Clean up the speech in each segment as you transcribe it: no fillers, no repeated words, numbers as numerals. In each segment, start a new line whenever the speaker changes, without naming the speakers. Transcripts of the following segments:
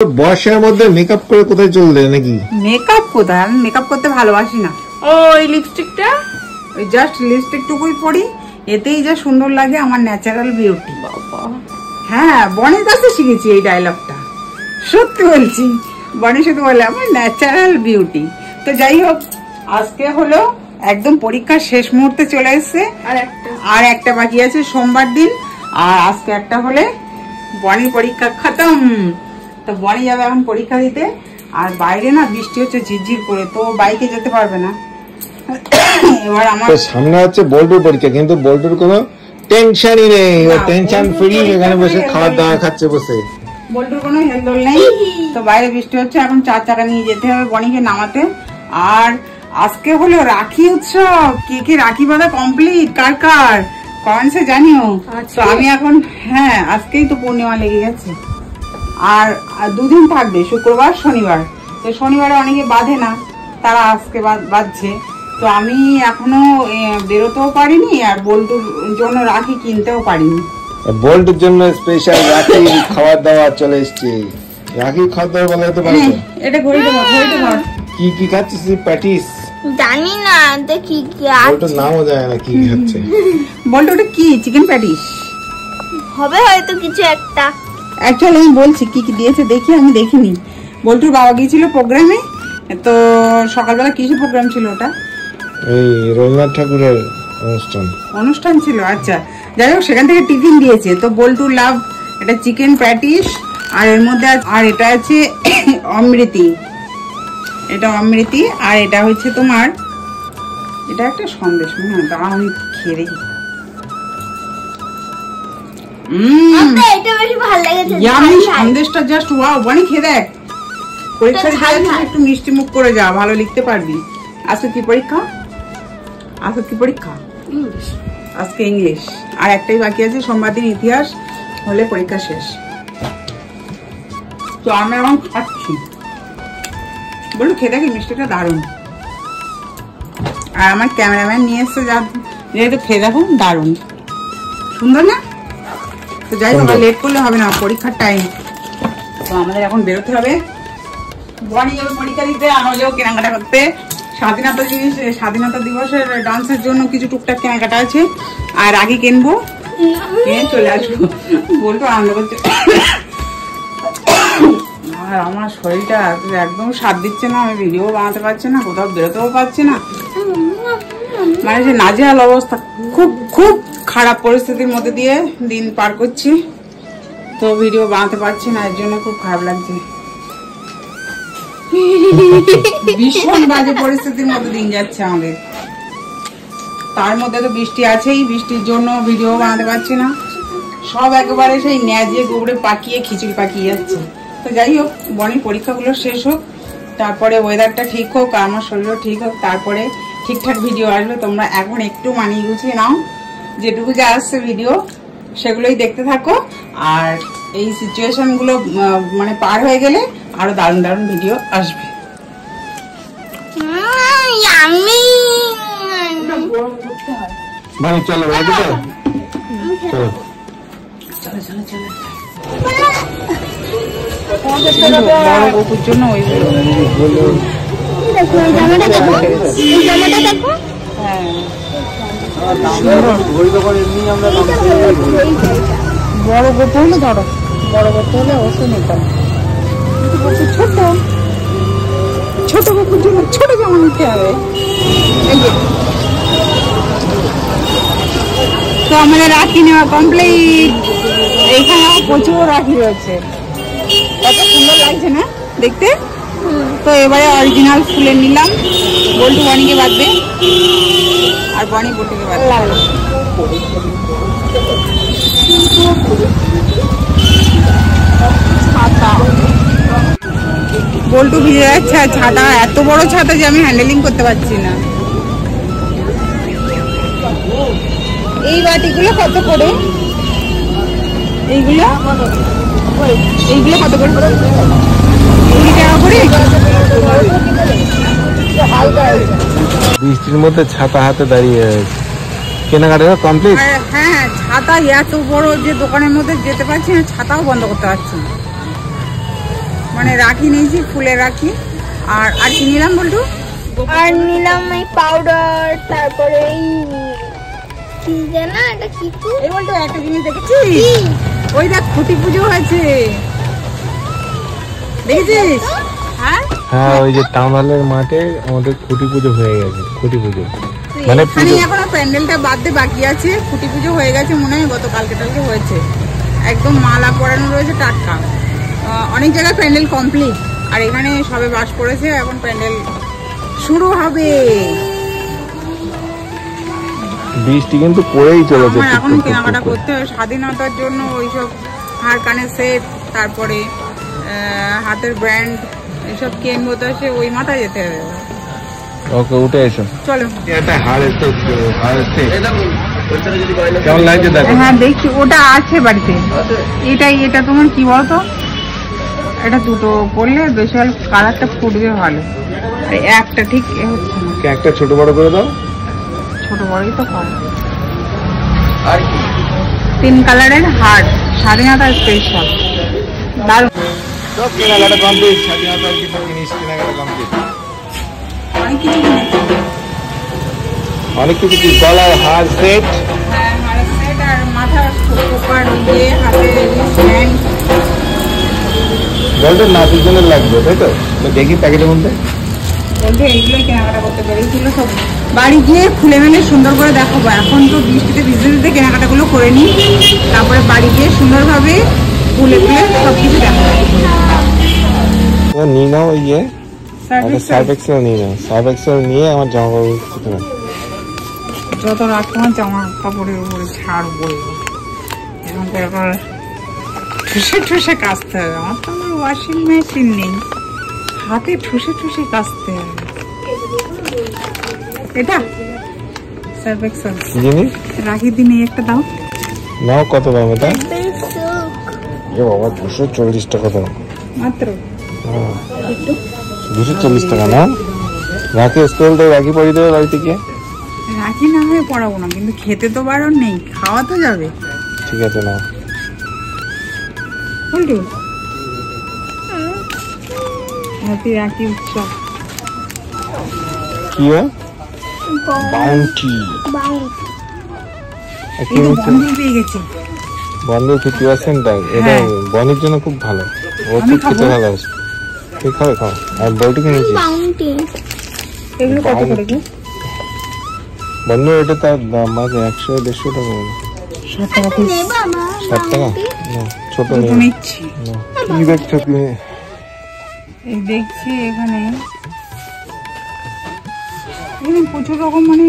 বর্ষার মধ্যে মেকআপ করে কোথায় চললে নাকি?
মেকআপ কোথায়, আমি মেকআপ করতে ভালোবাসি না। ওই লিপস্টিকটা, ওই জাস্ট লিপস্টিক টুকুই পরি, এতেই যা সুন্দর লাগে, আমার ন্যাচারাল বিউটি। হ্যাঁ, বনের কাছে শিখেছি এই ডায়লগটা, সত্যি বলছি। বনে শুধু বলে আমার ন্যাচারাল বিউটি। তো যাই হোক, আজকে হলো একদম পরীক্ষার শেষ মুহূর্তে চলে এসছে, আর একটা বাকি আছে সোমবার দিন। আর আজকে একটা হলে বনির পরীক্ষা খতম। তো বনি যাবে এখন পরীক্ষা দিতে। আর বাইরে না বৃষ্টি হচ্ছে ঝিরঝির করে, তো বাইকে যেতে পারবে না। এবার আমার
সামনে হচ্ছে বল্টুর পরীক্ষা, কিন্তু বল্টুর কোনো টেনশনই নেই, ও টেনশন ফ্রি এখানে বসে খাওয়া দাওয়া খাচ্ছে বসে।
বল্টুর কোনো হেলদোল নেই। তো বাইরে বৃষ্টি হচ্ছে, এখন 4 চাকা নিয়ে যেতে হবে বনিকে নামাতে। আর আজকে হলো রাখি উৎসব। কে রাখি বাঁধা কমপ্লিট, কার কার কমেন্টসে জানিও। তো আমি এখন, হ্যাঁ আজকেই তো পূর্ণিমা লেগে গেছে। আর 2 দিন থাকবে, শুক্রবার শনিবার। তো শনিবারে অনেকে বাঁধে না, তারা আজকে বাঁধছে। তো আমি এখনো বেরোতেও পারিনি, আর বল্টুর জন্য রাখি কিনতেও পারিনি।
বল্টুর জন্য স্পেশাল রাখি খাওয়ার দাওয়া চলে এসছে। রাখি খাওয়ার দাওয়া বলে তো পারছো?
এটা ঘড়িটা ধর।
কি খাচ্ছিস? প্যাটিস?
জানি না, দেখি কি
বল্টুর নামও জানে না কি খাচ্ছে।
বল্টু ওটা কি? চিকেন প্যাটিস
হবে হয়তো কিছু একটা।
অ্যাকচুয়ালি আমি বলছি কি কি দিয়েছে দেখি, আমি দেখিনি। বল্টুর বাবা গিয়েছিল প্রোগ্রামে। তো সকালবেলা কিসের প্রোগ্রাম ছিল ওটা?
এই রবীন্দ্রনাথ ঠাকুরের অনুষ্ঠান
ছিল। আচ্ছা, যাই হোক, সেখান থেকে টিফিন দিয়েছে। তো বল্টুর লাভ এটা চিকেন প্যাটিস, আর এর মধ্যে আর এটা আছে অমৃতি, এটা অমৃতি। আর এটা হচ্ছে তোমার, এটা একটা সন্দেশ মনে হয়, দাঁড়া আমি খেয়ে দেখি। সন্দেশটা জাস্ট ওয়াও। বনি খেয়ে দেখ, পরীক্ষা একটু মিষ্টি মুখ করে যা, ভালো লিখতে পারবি। আজকে কি পরীক্ষা? আজকে ইংলিশ। আর একটাই বাকি আছে, সোমবার দিন ইতিহাস হলে পরীক্ষা শেষ। তো আমি এখন খাচ্ছি। বলু খেয়ে দেখি, মিষ্টিটা দারুণ। আর আমার ক্যামেরাম্যান নিয়ে এসছে, যেহেতু খেয়ে দেখো, দারুণ সুন্দর না? তো যাই হোক, লেট করলে হবে না, পরীক্ষার টাইম। তো আমাদের এখন বেরোতে হবে। বনি যাবে পরীক্ষা দিতে, আমরা যাবো কেনাকাটা করতে। স্বাধীনতা দিবসের ডান্সের জন্য কিছু টুকটাক কেনাকাটা আছে, আর আগে কিনবো, কিনে চলে আসবো। বলবো আনন্দ করছে। আর আমার শরীরটা একদম সাথ দিচ্ছে না, আমি ভিডিও বানাতে পারছি না, কোথাও বেরোতেও পারছি না। মানে যে নাজেহাল অবস্থা, খুব খুব খারাপ পরিস্থিতির মধ্যে দিয়ে দিন পার করছি। তো ভিডিও বানাতে পারছি না, এর জন্য খুব খারাপ লাগছে। ভীষণ বাজে পরিস্থিতির মধ্যে দিন যাচ্ছে আমাদের। তার মধ্যে তো বৃষ্টি আছেই, বৃষ্টির জন্য ভিডিও বানাতে পারছি না। সব একেবারে সেই ন্যাজে গোবরে পাকিয়ে খিচুড়ি পাকিয়ে যাচ্ছে। তো যাই হোক, বনির পরীক্ষাগুলো শেষ হোক, তারপরে ওয়েদারটা ঠিক হোক, আমার শরীরও ঠিক হোক, তারপরে ঠিকঠাক ভিডিও আসবে। তোমরা এখন একটু মানিয়ে গুছিয়ে নাও, যেটুকু যা আসছে ভিডিও সেগুলোই দেখতে থাকো। আর এই সিচুয়েশন গুলো মানে পার হয়ে গেলে আরো দারুণ দারুণ ভিডিও আসবে।
চলো
বড় বকুর জন্য বড় গোপ হলে ধরো, বড় গোপ হলে অবশ্যই নিতাম। ছোট ছোট বকুর জন্য ছোট জামা নিতে হবে। তো আমাদের রাখি নেওয়া কমপ্লিট। এইখানে প্রচুর রাখি রয়েছে, কত সুন্দর লাগছে না দেখতে। তো এবারে অরিজিনাল ফুলের নিলাম। বল্টু বনিকে বাঁধবে, আর বনি বল্টুকে বাঁধবে। ছাতা, বল্টু ভিজে যাচ্ছে, আর ছাতা এত বড় ছাতা যে আমি হ্যান্ডেলিং করতে পারছি না। এই বাটিগুলো কত করে? এইগুলো কত করে? 20 টাকা করে।
বৃষ্টির মধ্যে ছাতা হাতে দাঁড়িয়ে কেনাকাটা কমপ্লিট।
হ্যাঁ, ছাতা এত বড় যে দোকানের মধ্যে যেতে পারছি না, ছাতাও বন্ধ করতে পারছি না। মানে রাখি নিয়েছি, ফুলের রাখি। আর আর কি নিলাম বলটু?
আর নিলাম এই পাউডার, তারপরে এই কি জানা এটা কি তো
এই বলটু একটা জিনিস দেখেছিস? ওই দেখ খুঁটি পুজো হয়েছে, দেখেছিস? হ্যাঁ
হ্যাঁ, ওই যে টাউন হলের মাঠে আমাদের খুঁটি পুজো হয়ে গেছে। খুঁটি পুজো মানে
এখানে এখনো প্যান্ডেলটা বাদতে বাকি আছে। খুঁটি পুজো হয়ে গেছে মনে হয়, গত কালকে টালকে হয়েছে। একদম মালা পরানো রয়েছে টাটকা। অনেক জায়গায় প্যান্ডেল কমপ্লিট, আর এখানে সবে বাস করেছে, এখন প্যান্ডেল শুরু হবে।
বৃষ্টি কিন্তু পড়েই চলেছে।
আমার এখনো কেনাকাটা করতে হবে স্বাধীনতার জন্য, ওইসব হার কানের সেট, তারপরে হাতের ব্র্যান্ড, এসব কিনবো। তো সে ওই মাথায় যেতে হবে।
ওকে, উঠে এসো।
চলো।
এটা কেমন লাগছে দেখো।
হ্যাঁ দেখছি, ওটা আছে বাড়িতে। এটা তোমার কি বলতো, এটা দুটো পড়লে বেশি কালারটা ফুটবে ভালো। আর একটা ঠিক হচ্ছে না।
একটা ছোট বড় করে দাও।
ছোট বড়ই তো হয়। 3 কালারের হার, স্বাধীনতা স্পেশাল, দারুণ।
সব কেনাকাটা কমপ্লিট, স্বাধীনতার কিছু জিনিস কেনাকাটা কমপ্লিট। অনেক কিছু কি, গলার হার সেট,
হ্যাঁ হারের সেট, আর মাথার খোপার ইয়ে, হাতের ব্যান্ড।
বলতে নাতির জন্য লাগবে, তাই তো? দেখি প্যাকেটের মধ্যে।
বলতে এইগুলোই কেনাকাটা করতে পেরেছিল সব। বাড়ি গিয়ে খুলে মেলে সুন্দর করে দেখাবো। এখন তো বৃষ্টিতে ভিজতে ভিজতে কেনাকাটাগুলো করে নিই, তারপরে বাড়ি গিয়ে সুন্দরভাবে খুলে খুলে সবকিছু দেখাবো।
নিয়ে নাও ইয়ে, সার্ফ এক্সেল নিয়ে নাও। সার্ফ এক্সেল নিয়ে আমার জামা কাপড় শুতে নাও।
যত রাত তোমার জামা কাপড়ের উপরে ছাড়বো, এখন তো এবার ঠুসে ঠুসে কাচতে হবে। আমার তো আমার ওয়াশিং মেশিন নেই, হাতে ঠুসে ঠুসে কাচতে হবে। এটা সার্ফ এক্সেল
জিনিস
রাখি দিনে একটা দাও।
নাও। কত দাম এটা? এ বাবা, 240 টাকা দাম
মাত্র।
240 টাকা না? রাখি স্কুলটা রাখি পরিয়ে দেবে বাড়িতে গিয়ে।
রাখি না হয়ে পড়াবো না, কিন্তু খেতে তো বারণ নেই, খাওয়া তো যাবে।
ঠিক আছে নাও।
বলটু হ্যাপি রাখি উৎসব।
কি বাউন্টি
বন্ধু পেয়ে গেছে।
বন্ধু 50% টাকা। এটা বনির জন্য খুব ভালো, ও খুব খেতে ভালোবাসে। তুই খাও খাও। আর বউটি কিনেছি
বাউন্টি।
এগুলো কত করে গো?
বন্ধু এটা তার দাম আছে 100-150 টাকা।
60 টাকা পিস।
60 টাকা না, ছোট
দুটো
নেই।
নিচ্ছি।
কি দেখছো তুমি?
এই দেখছি এখানে প্রচুর রকম মানে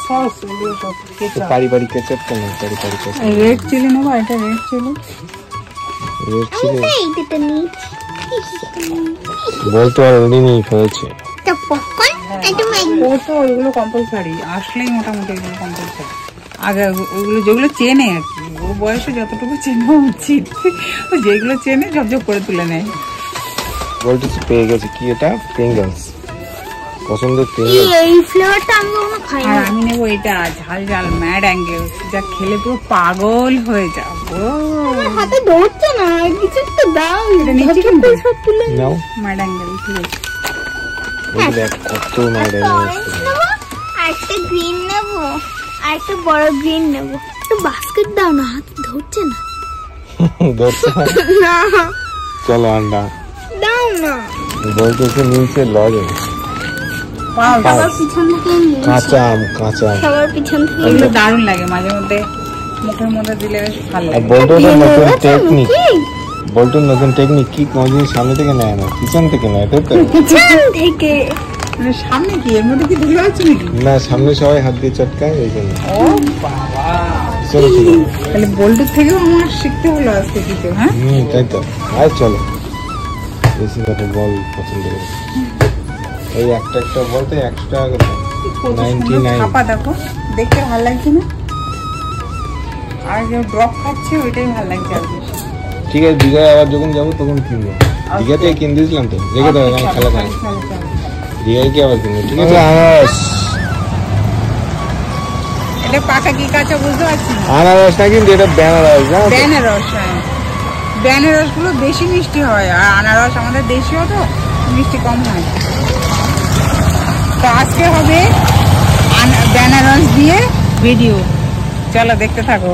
সস, এগুলো সব কেচাপ।
পারিবারিক কেচাপ কেন? পারিবারিক কেচাপ,
রেড চিলি নেবো। এটা রেড চিলি।
রেড চিলি
এইটা নিচ্ছি।
বলতো অলরেডি নিয়ে ফেলেছে।
এটা পপকর্ন, এটা ম্যাগি।
ও তো ওইগুলো কম্পালসারি, আসলেই মোটামুটি এগুলো কম্পালসারি। আগে ওগুলো যেগুলো চেনে আর কি, ও বয়সে যতটুকু চেনা উচিত, যেগুলো চেনে ঝপঝপ করে তুলে নেয়।
বলতেছি পেয়ে গেছে। কি এটা? প্রিঙ্গলস। পছন্দের
এই
প্রিঙ্গলস।
ফ্লেভারটা আমি কখনো খাই
আর
না।
আমি নেবো এটা ঝাল ঝাল ম্যাড অ্যাঙ্গেলস, যা খেলে পুরো পাগল হয়ে যাবো।
আমার হাতে ধরছে না, কিছু একটা দাও।
এটা নিচ্ছি কিন্তু।
সব তুলে
নাও।
ম্যাড অ্যাঙ্গেল ঠিক আছে।
ওই দেখ কত মাইরে
অরেঞ্জ নেবো, আর একটা গ্রিন নেবো, আর একটা বড় গ্রিন নেবো। একটু বাস্কেট দাও না, হাতে ধরছে না।
ধরছে না।
না
চলো আন্ডা
দাও না।
বলতেছে নিচে লজে
সবার পিছন থেকে নিয়েছি।
কাঁচা আম, কাঁচা আম।
সবার পিছন থেকে
এগুলো দারুণ লাগে, মাঝে মধ্যে মুখের মধ্যে দিলে বেশ ভালো
আর
লাগে।
বল্টুর নতুন টেকনিক,
কি?
বল্টুর নতুন টেকনিক কি, কোনো জিনিস সামনে থেকে নেয় না, পিছন থেকে নেয়, তাই তো?
পিছন থেকে।
মানে সামনে কি, এর মধ্যে কি ধুলো আছে নাকি?
না, সামনে সবাই হাত দিয়ে চটকায়, এই জন্য
ও বাবা,
পিছন থেকে।
তাহলে বল্টুর থেকেও আমার শিখতে হলো আজকে কিছু। হ্যাঁ
তাই তো। আর চলো, বেশি কথা বল পছন্দ করে। এই একটা বলতে 100 টাকা করে।
কত সুন্দর
99।
ছাপা দেখো, দেখতে ভালো লাগছে না? আর যে ড্রপ খাচ্ছে ওইটাই ভালো লাগছে আর বেশি।
ঠিক আছে, দীঘায় আবার যখন যাবো তখন কিনবো। দীঘাতে কিনে দিয়েছিলাম তো, রেখে দেবো, আমি খেলা খাই। দীঘায় কি আবার কিনবো? ঠিক আছে।
এটা পাকা কি কাঁচা বুঝতে পারছি না।
আনারস না, কিন্তু এটা বেনারস না।
বেনারস, বেনারস গুলো বেশি মিষ্টি হয়, আর আনারস আমাদের দেশীয় তো মিষ্টি কম হয়। তো আজকে হবে বেনারস দিয়ে ভিডিও, চলো দেখতে থাকো।